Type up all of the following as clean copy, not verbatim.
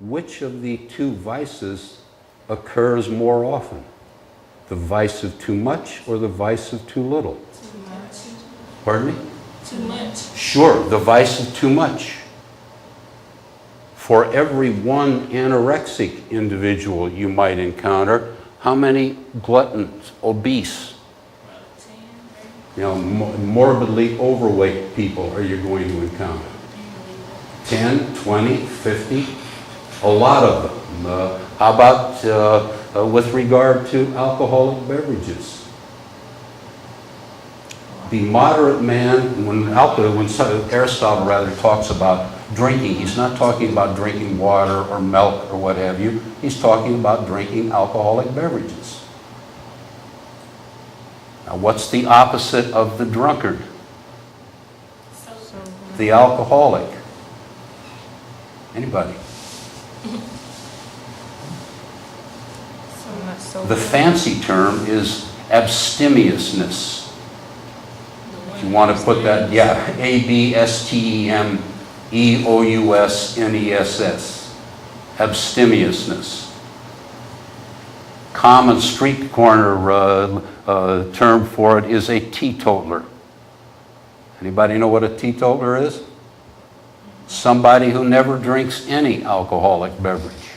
which of the two vices occurs more often? The vice of too much or the vice of too little? Too much. Pardon me? Too much. Sure, the vice of too much. For every one anorexic individual you might encounter, how many gluttons, obese, morbidly overweight people are you going to encounter? 10, 20, 50? A lot of them. How about with regard to alcoholic beverages? The moderate man, when Aristotle rather talks about drinking, he's not talking about drinking water or milk or what have you. He's talking about drinking alcoholic beverages. Now, what's the opposite of the drunkard? The alcoholic. Anybody? The fancy term is abstemiousness. If you want to put that, abstemiousness. Abstemiousness. Common street corner term for it is a teetotaler. Anybody know what a teetotaler is? Somebody who never drinks any alcoholic beverage.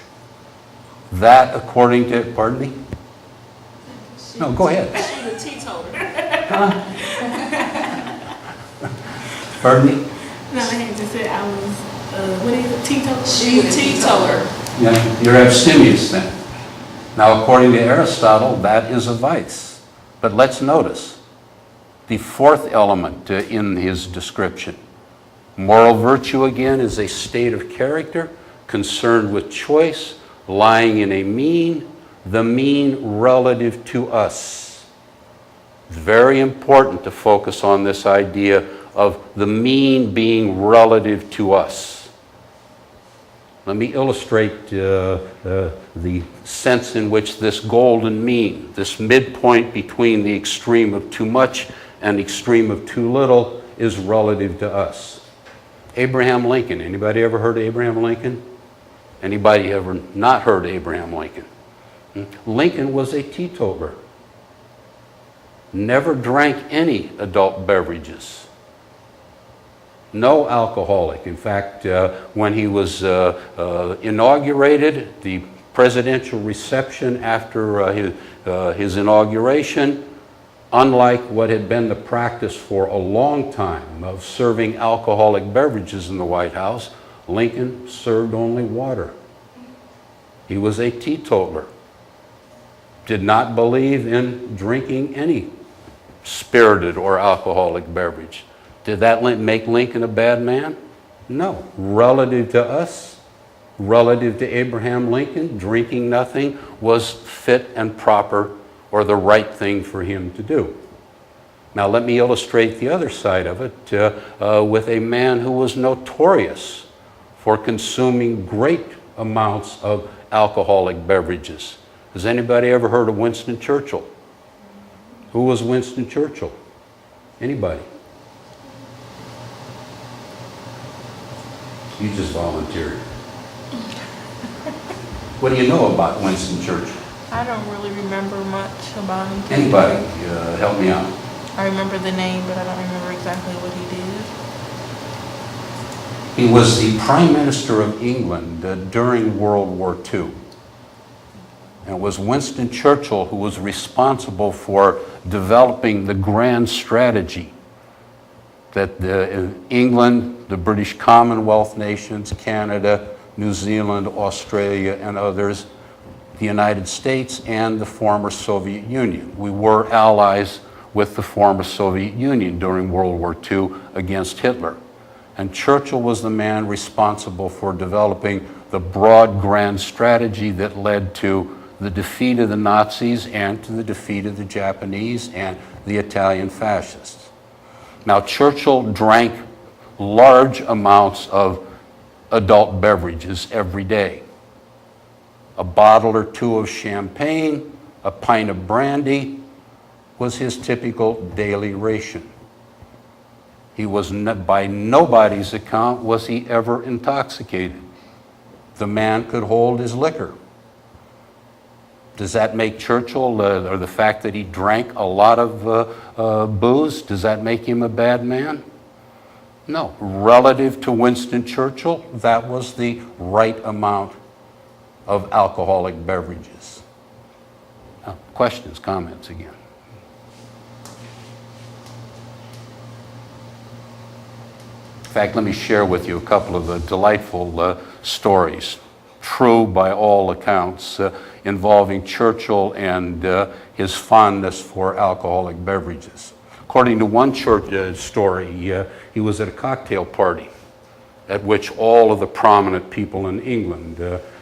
That, according to, pardon me? No, go ahead. She's a teetotaler. Huh? Pardon me? No, I had just said I was, what is it, teetotaler? She's a teetotaler. Yeah, you're abstemious then. Now, according to Aristotle, that is a vice. But let's notice the fourth element in his description. Moral virtue, again, is a state of character concerned with choice, lying in a mean, the mean relative to us. It's very important to focus on this idea of the mean being relative to us. Let me illustrate the sense in which this golden mean, this midpoint between the extreme of too much and the extreme of too little, is relative to us. Abraham Lincoln. Anybody ever heard of Abraham Lincoln? Anybody ever not heard of Abraham Lincoln? Lincoln was a teetotaler. Never drank any adult beverages. No alcoholic. In fact, when he was inaugurated, the presidential reception after his inauguration, unlike what had been the practice for a long time of serving alcoholic beverages in the White House, Lincoln served only water. He was a teetotaler. Did not believe in drinking any spirited or alcoholic beverage. Did that make Lincoln a bad man? No. Relative to us, relative to Abraham Lincoln, drinking nothing was fit and proper or the right thing for him to do. Now let me illustrate the other side of it with a man who was notorious for consuming great amounts of alcoholic beverages. Has anybody ever heard of Winston Churchill? Who was Winston Churchill? Anybody? You just volunteered. What do you know about Winston Churchill? I don't really remember much about him. Anybody help me out? I remember the name, but I don't remember exactly what he did. He was the Prime Minister of England during World War II. And it was Winston Churchill who was responsible for developing the grand strategy that England, the British Commonwealth nations, Canada, New Zealand, Australia, and others, the United States, and the former Soviet Union. We were allies with the former Soviet Union during World War II against Hitler. And Churchill was the man responsible for developing the broad grand strategy that led to the defeat of the Nazis and to the defeat of the Japanese and the Italian fascists. Now, Churchill drank large amounts of adult beverages every day. A bottle or two of champagne, a pint of brandy was his typical daily ration. He was, by nobody's account, was he ever intoxicated. the man could hold his liquor. Does that make Churchill, or the fact that he drank a lot of booze, does that make him a bad man? No. Relative to Winston Churchill, that was the right amount of alcoholic beverages. Now, questions, comments again? In fact, let me share with you a couple of delightful stories, true by all accounts, involving Churchill and his fondness for alcoholic beverages. According to one story, he was at a cocktail party at which all of the prominent people in England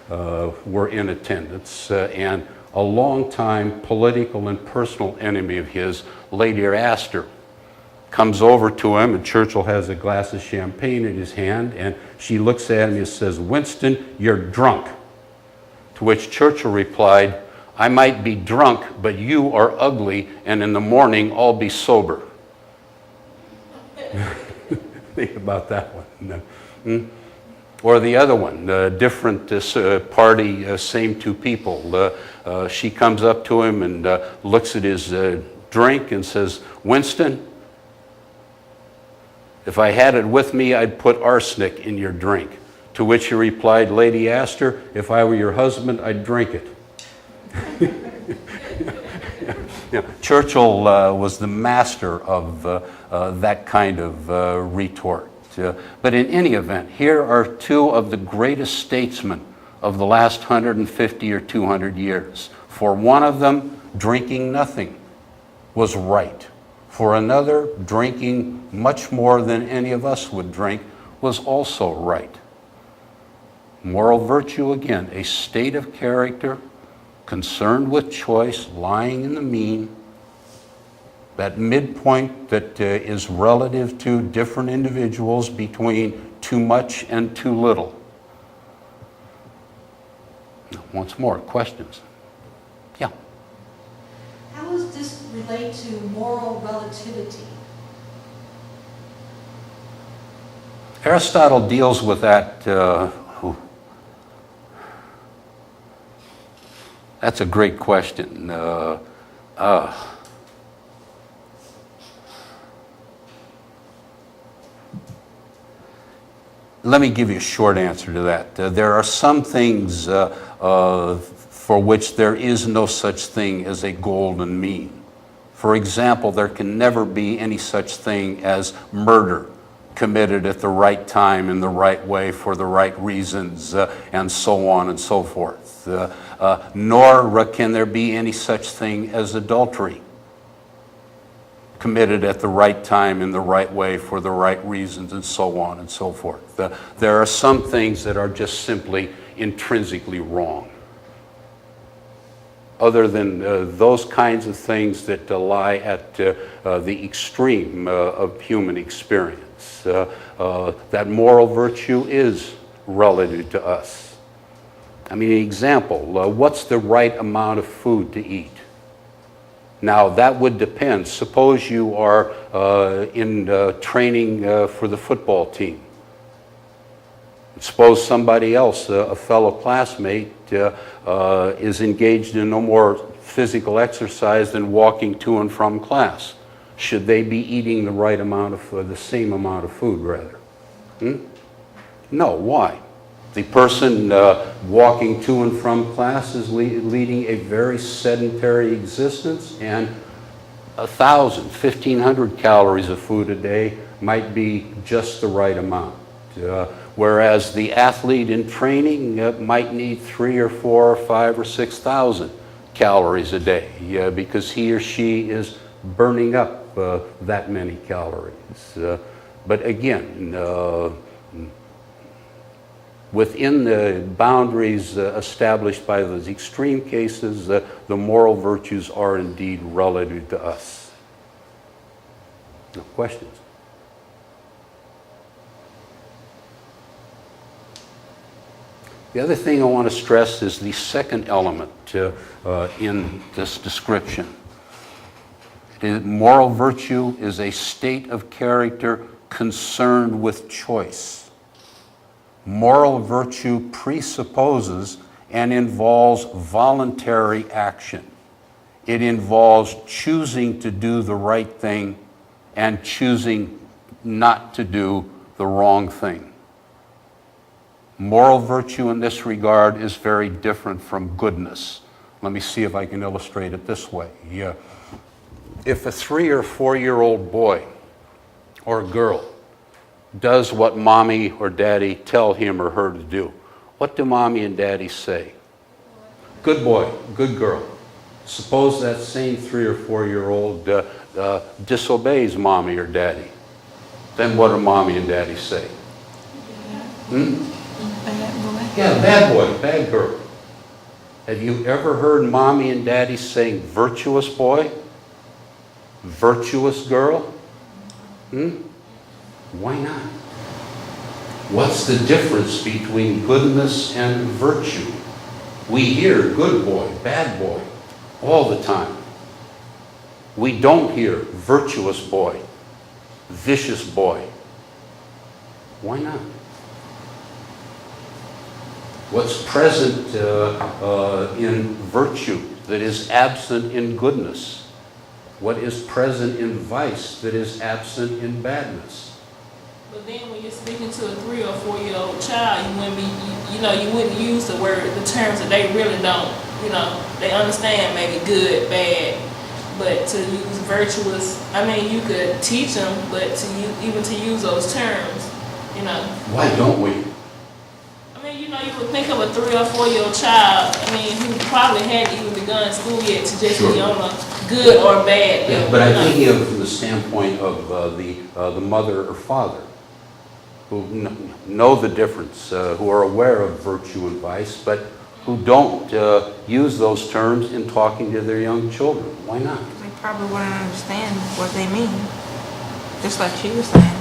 were in attendance, and a longtime political and personal enemy of his, Lady Astor, comes over to him, and Churchill has a glass of champagne in his hand, and she looks at him and says, "Winston, you're drunk." To which Churchill replied, "I might be drunk, but you are ugly, and in the morning I'll be sober." Think about that one. Or the other one, different party, same two people. She comes up to him and looks at his drink and says, "Winston, if I had it with me, I'd put arsenic in your drink." To which he replied, "Lady Astor, if I were your husband, I'd drink it." Churchill was the master of that kind of retort. But in any event, here are two of the greatest statesmen of the last 150 or 200 years. For one of them, drinking nothing was right. For another, drinking much more than any of us would drink was also right. Moral virtue, again, a state of character, concerned with choice, lying in the mean, that midpoint that is relative to different individuals between too much and too little. Once more, questions? Yeah. How does this relate to moral relativity? Aristotle deals with that. That's a great question. Let me give you a short answer to that. There are some things for which there is no such thing as a golden mean. For example, there can never be any such thing as murder committed at the right time in the right way for the right reasons, and so on and so forth. Nor can there be any such thing as adultery committed at the right time in the right way for the right reasons, and so on and so forth. There are some things that are just simply intrinsically wrong. Other than those kinds of things that lie at the extreme of human experience, that moral virtue is relative to us. I mean, an example, what's the right amount of food to eat? Now, that would depend. Suppose you are in training for the football team. Suppose somebody else, a fellow classmate, is engaged in no more physical exercise than walking to and from class. Should they be eating the right amount of, the same amount of food, rather? No, why? The person walking to and from class is leading a very sedentary existence, and 1,000, 1,500 calories of food a day might be just the right amount. Whereas the athlete in training might need 3 or 4 or 5 or 6,000 calories a day because he or she is burning up that many calories. But again, within the boundaries established by those extreme cases, the moral virtues are indeed relative to us. No questions? The other thing I want to stress is the second element in this description. Moral virtue is a state of character concerned with choice. Moral virtue presupposes and involves voluntary action. It involves choosing to do the right thing and choosing not to do the wrong thing. Moral virtue in this regard is very different from goodness. Let me see if I can illustrate it this way. Yeah. If a 3 or 4-year-old boy or girl does what mommy or daddy tell him or her to do, what do mommy and daddy say? Good boy, good girl. Suppose that same 3 or 4-year-old disobeys mommy or daddy. Then what do mommy and daddy say? Bad boy. Yeah, bad boy, bad girl. Have you ever heard mommy and daddy saying virtuous boy? Virtuous girl? Why not? What's the difference between goodness and virtue? We hear good boy, bad boy all the time. We don't hear virtuous boy, vicious boy. Why not? What's present in virtue that is absent in goodness? What is present in vice that is absent in badness? But then when you're speaking to a 3 or 4-year-old child, you wouldn't be, you wouldn't use the terms that they really don't, they understand maybe good, bad, but to use virtuous, you could teach them, but even to use those terms, Why don't we? You would think of a 3 or 4-year-old child, who probably hadn't even begun school yet to just be on a good or bad. Yeah, but I'm thinking of from the standpoint of the mother or father, who know the difference, who are aware of virtue and vice, but who don't use those terms in talking to their young children. Why not? They probably wouldn't understand what they mean, just like she was saying.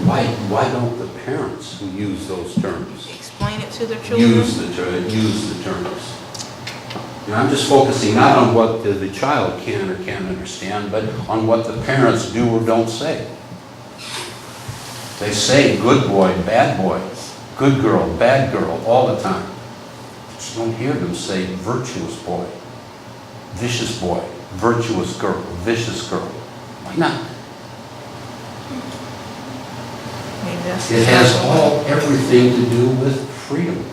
Why don't the parents who use those terms Explain it to their children. use the terms? I'm just focusing not on what the child can or can't understand, but on what the parents do or don't say. They say good boy, bad boy, good girl, bad girl all the time. But you don't hear them say virtuous boy, vicious boy, virtuous girl, vicious girl. Why not? It has everything to do with freedom.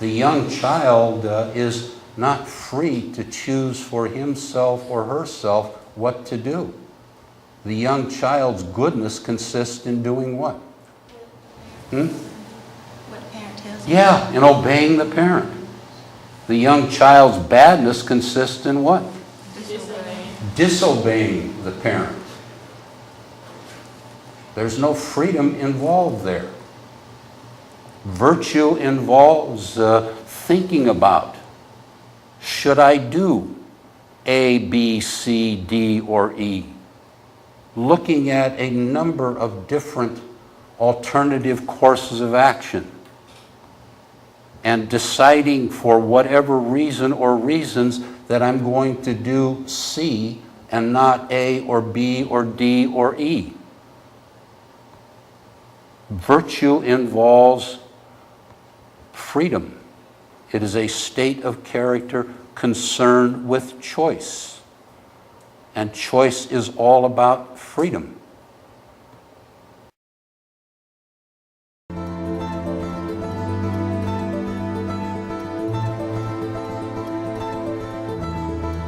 The young child is not free to choose for himself or herself what to do. The young child's goodness consists in doing what? What the parent tells them. Yeah, in obeying the parent. The young child's badness consists in what? Disobeying the parent. There's no freedom involved there. Virtue involves thinking about, should I do A, B, C, D, or E? Looking at a number of different alternative courses of action and deciding for whatever reason or reasons that I'm going to do C and not A or B or D or E. Virtue involves freedom. It is a state of character concerned with choice. And choice is all about freedom.